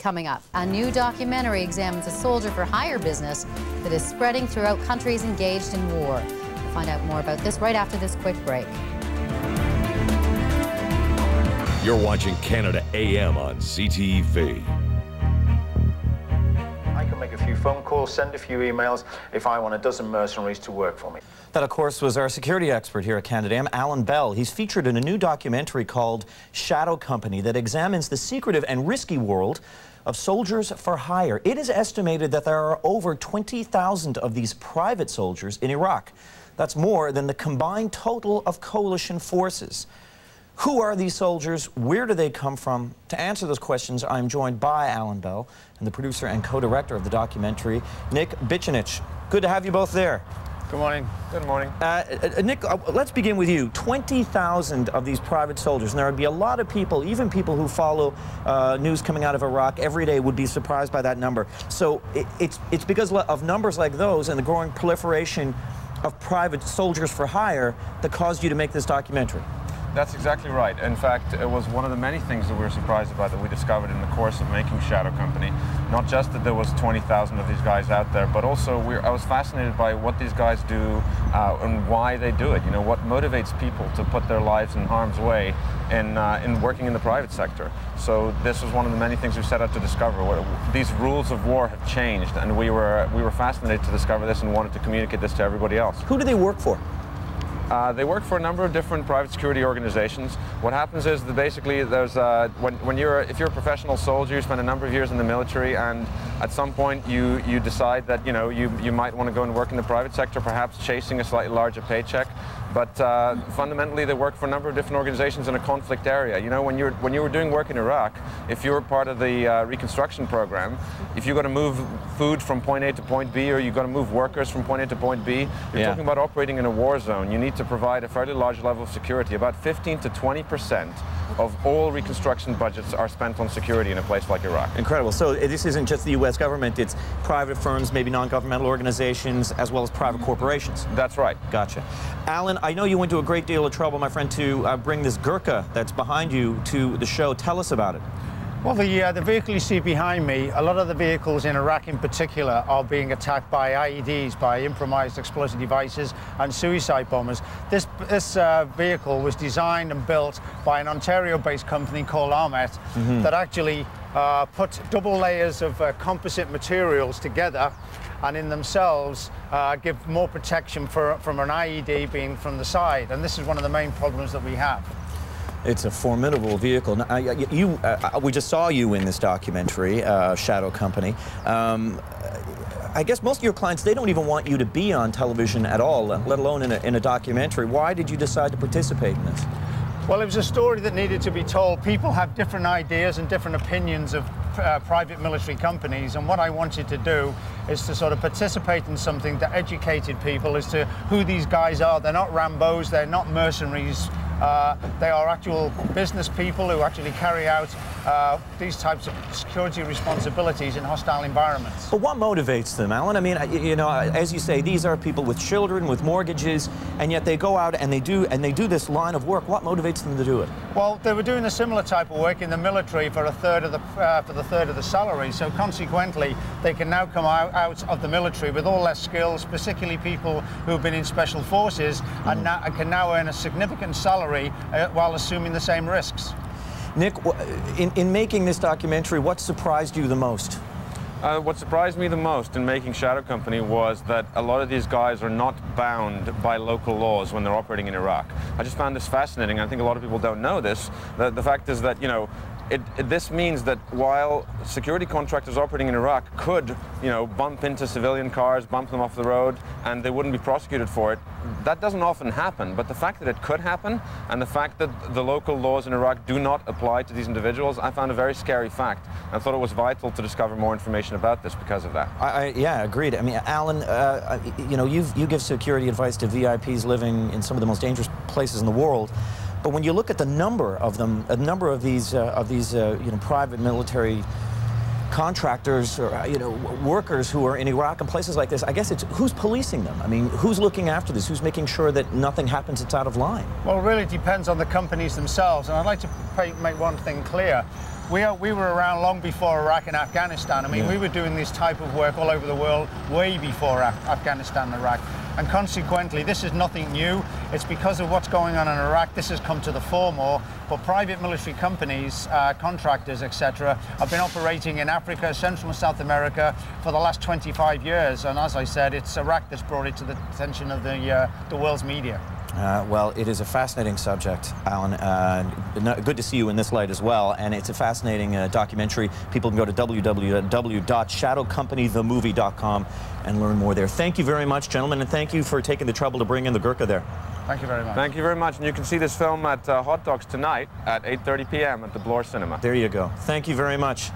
coming up. A new documentary examines a soldier for hire business that is spreading throughout countries engaged in war. We'll find out more about this right after this quick break. You're watching Canada AM on CTV. I can make a few phone calls, send a few emails if I want a dozen mercenaries to work for me. That, of course, was our security expert here at Canada AM, Alan Bell. He's featured in a new documentary called Shadow Company that examines the secretive and risky world of soldiers for hire. It is estimated that there are over 20,000 of these private soldiers in Iraq. That's more than the combined total of coalition forces. Who are these soldiers? Where do they come from? To answer those questions, I'm joined by Alan Bell and the producer and co-director of the documentary, Nick Bicanic. Good to have you both there. Good morning. Good morning. Nick, let's begin with you. 20,000 of these private soldiers, and there would be a lot of people, even people who follow news coming out of Iraq every day, would be surprised by that number. So it's because of numbers like those and the growing proliferation of private soldiers for hire that caused you to make this documentary. That's exactly right. In fact, it was one of the many things that we were surprised about that we discovered in the course of making Shadow Company. Not just that there was 20,000 of these guys out there, but also I was fascinated by what these guys do and why they do it. You know, what motivates people to put their lives in harm's way in working in the private sector. So this was one of the many things we set out to discover. These rules of war have changed, and we were fascinated to discover this and wanted to communicate this to everybody else. Who do they work for? They work for a number of different private security organizations. What happens is that basically there's if you're a professional soldier, you spend a number of years in the military, and at some point you decide that you might want to go and work in the private sector, perhaps chasing a slightly larger paycheck. But fundamentally, they work for a number of different organizations in a conflict area. You know, when you were doing work in Iraq, if you were part of the reconstruction program, if you've got to move food from point A to point B, or you've got to move workers from point A to point B, you're talking about operating in a war zone. You need to provide a fairly large level of security. About 15 to 20% of all reconstruction budgets are spent on security in a place like Iraq. Incredible. So this isn't just the U.S. government, it's private firms, maybe non-governmental organizations, as well as private corporations. That's right. Gotcha. Alan, I know you went to a great deal of trouble, my friend, to bring this Gurkha that's behind you to the show. Tell us about it. Well, the vehicle you see behind me, a lot of the vehicles in Iraq in particular are being attacked by IEDs, by improvised explosive devices and suicide bombers. This vehicle was designed and built by an Ontario-based company called Armet that actually put double layers of composite materials together and in themselves give more protection from an IED being from the side. And this is one of the main problems that we have. It's a formidable vehicle. Now, we just saw you in this documentary, Shadow Company. I guess most of your clients, they don't even want you to be on television at all, let alone in a documentary. Why did you decide to participate in this? Well, it was a story that needed to be told. People have different ideas and different opinions of private military companies, and what I wanted to do is to sort of participate in something that educated people as to who these guys are. They're not Rambos, they're not mercenaries. They are actual business people who actually carry out these types of security responsibilities in hostile environments. But what motivates them, Alan? I mean, you know, as you say, these are people with children, with mortgages, and yet they go out and they do this line of work. What motivates them to do it? Well, they were doing a similar type of work in the military for a third of the salary. So consequently, they can now come out of the military with all their skills, particularly people who have been in special forces, and can now earn a significant salary while assuming the same risks. Nick, in making this documentary, what surprised you the most? What surprised me the most in making Shadow Company was that a lot of these guys are not bound by local laws when they're operating in Iraq. I just found this fascinating. I think a lot of people don't know this. The fact is that, you know, this means that while security contractors operating in Iraq could, you know, bump into civilian cars, bump them off the road, and they wouldn't be prosecuted for it, that doesn't often happen. But the fact that it could happen, and the fact that the local laws in Iraq do not apply to these individuals, I found a very scary fact. I thought it was vital to discover more information about this because of that. Yeah, agreed. I mean, Alan, you know, you give security advice to VIPs living in some of the most dangerous places in the world. But when you look at the number of them, a number of these you know, private military contractors or workers who are in Iraq and places like this, I guess it's who's policing them? I mean, who's looking after this? Who's making sure that nothing happens that's out of line? Well, it really depends on the companies themselves, and I'd like to make one thing clear. we were around long before Iraq and Afghanistan. I mean, we were doing this type of work all over the world way before Afghanistan and Iraq. And consequently, this is nothing new. It's because of what's going on in Iraq, this has come to the fore more. But private military companies, contractors, etc., have been operating in Africa, Central and South America for the last 25 years. And as I said, it's Iraq that's brought it to the attention of the world's media. Well, it is a fascinating subject, Alan. Good to see you in this light as well. And it's a fascinating documentary. People can go to www.shadowcompanythemovie.com and learn more there. Thank you very much, gentlemen, and thank you for taking the trouble to bring in the Gurkha there. Thank you very much. Thank you very much. And you can see this film at Hot Dogs tonight at 8:30 p.m. at the Bloor Cinema. There you go. Thank you very much.